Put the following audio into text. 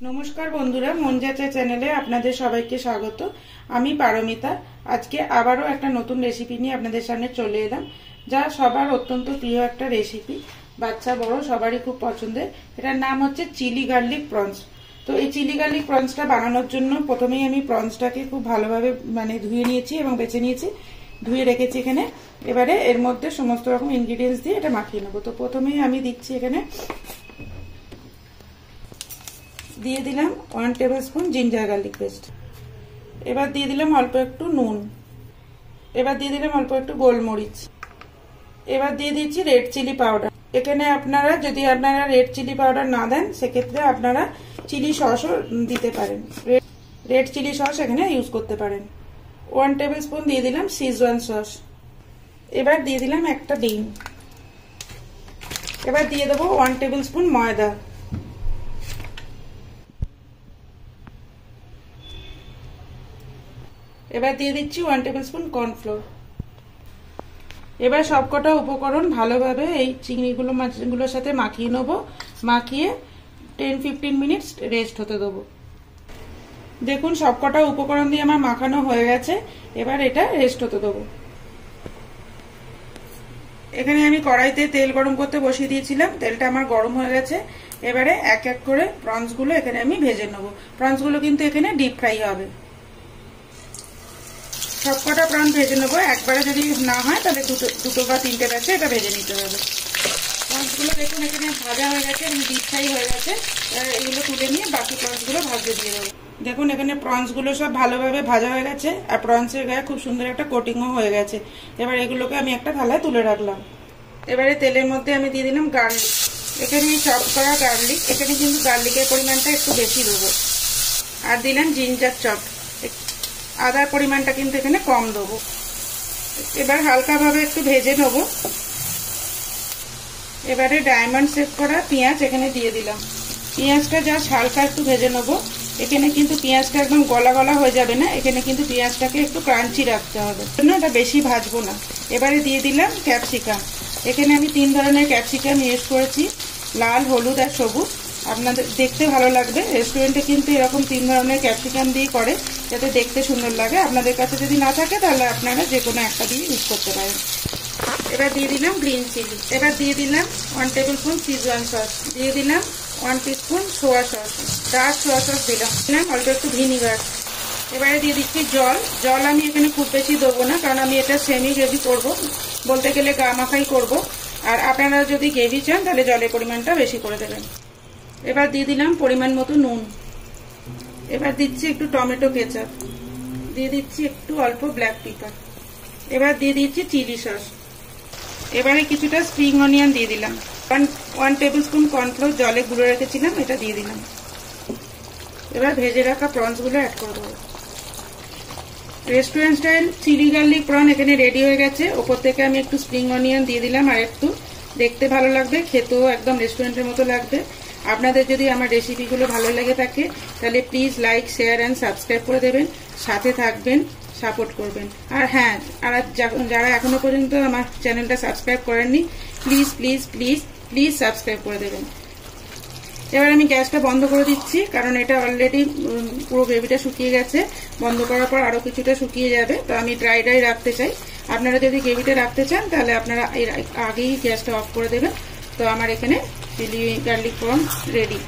नमस्कार बंधुरा मनजाचा चैनेले आपनादेर सबाइके स्वागत। आमी पारमिता आजके आबारो एकटा नतून रेसिपि निये आपनादेर सामने चले एलाम, जा सबार अत्यंत प्रिय एकटा रेसिपि, बाच्चा बड़ो सबारই खूब पछंदेर। एटार नाम हच्छे चिली गार्लिक प्रन्स। तो এই চিলি গার্লিক প্রনসটা বানানোর জন্য প্রথমেই আমি প্রনসটাকে খুব ভালোভাবে ধুয়ে নিয়েছি এবং বেছে নিয়েছি, ধুয়ে রেখেছি এখানে। এবারে এর মধ্যে সমস্ত রকম ইনগ্রেডিয়েন্টস দিয়ে এটা মাখিয়ে নেব। তো প্রথমেই আমি দিচ্ছি এখানে দিয়ে দিলাম 1 টেবিলস্পুন জিঞ্জার গার্লিক পেস্ট। এবার দিয়ে দিলাম অল্প একটু নুন। এবার দিয়ে দিলাম অল্প একটু গোলমরিচ। এবার দিয়ে দিচ্ছি রেড চিলি পাউডার। এখানে আপনারা যদি আপনারা রেড চিলি পাউডার না দেন সেক্ষেত্রে আপনারা চিলি সসও দিতে পারেন, রেড চিলি সস এখানে ইউজ করতে পারেন। 1 টেবিলস্পুন দিয়ে দিলাম সিজওয়ান সস। এবার দিয়ে দিলাম একটা ডিম। এবার দিয়ে দেবো 1 টেবিলস্পুন ময়দা। এবার দিয়ে দিচ্ছি 1 টেবিলস্পুন কর্নফ্লোর। এবার সবকটা উপকরণ ভালোভাবে এই চিংড়িগুলো মাছগুলোর সাথে মাখিয়ে নেব। মাখিয়ে 10-15 মিনিট রেস্ট হতে দেবো। দেখুন সবকটা উপকরণ দিয়ে আমার মাখানো হয়ে গেছে। এবার এটা রেস্ট হতে দেবো। এখানে আমি কড়াইতে তেল গরম করতে বসিয়ে দিয়েছিলাম, তেলটা আমার গরম হয়ে গেছে। এবারে এক এক করে প্রনসগুলো এখানে আমি ভেজে নেব। প্রনসগুলো কিন্তু এখানে ডিপ ফ্রাই হবে। সবকটা প্রন ভেজে নেবো। একবারে যদি না হয় তাহলে দুটো বা তিনটে ব্যাচে এটা ভেজে নিতে হবে। প্রনসগুলো দেখুন এখানে ভাজা হয়ে গেছে এবং ডিপ ফ্রাই হয়ে গেছে। এগুলো তুলে নিয়ে বাকি প্রনসগুলো ভাজতে দিয়ে দেবো। দেখুন এখানে প্রনসগুলো সব ভালোভাবে ভাজা হয়ে গেছে আর প্রনসের গায়ে খুব সুন্দর একটা কোটিংও হয়ে গেছে। এবার এগুলোকে আমি একটা থালায় তুলে রাখলাম। এবারে তেলের মধ্যে আমি দিয়ে দিলাম গার্লিক। এখানে চপ করা গার্লিক, এখানে কিন্তু গার্লিকের পরিমাণটা একটু বেশি দেবো। আর দিলাম জিঞ্জার চপ, আদার পরিমাণটা কিন্তু এখানে কম দেবো। এবার হালকাভাবে একটু ভেজে নেব। এবারে ডায়মন্ড শেপ করা পেঁয়াজ এখানে দিয়ে দিলাম। পেঁয়াজটা জাস্ট হালকা একটু ভেজে নেব। এখানে কিন্তু পেঁয়াজটা একদম গলা গলা হয়ে যাবে না, এখানে কিন্তু পেঁয়াজটাকে একটু ক্রাঞ্চি রাখতে হবে, না এটা বেশি ভাজবো না। এবারে দিয়ে দিলাম ক্যাপসিকাম। এখানে আমি 3 ধরনের ক্যাপসিকাম ইউজ করেছি, লাল, হলুদ আর সবুজ। আপনাদের দেখতে ভালো লাগবে। রেস্টুরেন্টে কিন্তু এরকম 3 ধরনের ক্যাপসিকাম দিয়ে করে যাতে দেখতে সুন্দর লাগে। আপনাদের কাছে যদি না থাকে তাহলে আপনারা যে কোনো একটা দিয়ে ইউজ করতে পারেন। এবার দিয়ে দিলাম গ্রিন চিলি। এবার দিয়ে দিলাম 1 টেবিলস্পুন সিজওয়ান সস। দিয়ে দিলাম 1 টিস্পুন সোয়া সস, ডার্ক সোয়া সস দিলাম অল্প একটু ভিনিগার। এবারে দিয়ে দিচ্ছি জল। জল আমি এখানে খুব বেশি দেবো না, কারণ আমি এটা সেমি গ্রেভি করবো, বলতে গেলে গা মাখাই করবো। আর আপনারা যদি গ্রেভি চান তাহলে জলের পরিমাণটা বেশি করে দেবেন। এবার দিয়ে দিলাম পরিমাণ মতো নুন। এবার দিচ্ছি একটু টমেটো কেচাপ। দিয়ে দিচ্ছি একটু অল্প ব্ল্যাক পেপার। এবার দিয়ে দিচ্ছি চিলি সস। এবারে কিছুটা স্প্রিং অনিয়ন দিয়ে দিলাম। 1 টেবিলস্পুন কর্নফ্লোর জলে গুঁড়ো রেখেছিলাম, এটা দিয়ে দিলাম। এবার ভেজে রাখা প্রনসগুলো অ্যাড করে দেবো। Restaurant style chilli garlic prawn এখানে রেডি হয়ে গেছে। ওপর থেকে আমি একটু স্প্রিং অনিয়ন দিয়ে দিলাম আর একটু, দেখতে ভালো লাগবে, খেতেও একদম রেস্টুরেন্টের মতো লাগবে। আপনাদের যদি আমার রেসিপিগুলো ভালো লেগে থাকে তাহলে please like, share and subscribe করে দেবেন, সাথে থাকবেন, সাপোর্ট করবেন। আর হ্যাঁ, আর যারা এখনো পর্যন্ত আমার চ্যানেলটা সাবস্ক্রাইব করেননি please please please please subscribe করে দেবেন। এবার আমি গ্যাসটা বন্ধ করে দিচ্ছি, কারণ এটা অলরেডি পুরো গ্রেভিটা শুকিয়ে গেছে। বন্ধ করার পর আরো কিছুটা শুকিয়ে যাবে, তো আমি ড্রাই ড্রাই রাখতে চাই। আপনারা যদি গ্রেভিটা রাখতে চান তাহলে আপনারা আগেই গ্যাসটা অফ করে দেবেন। তো আমার এখানে চিলি গার্লিক প্রন রেডি।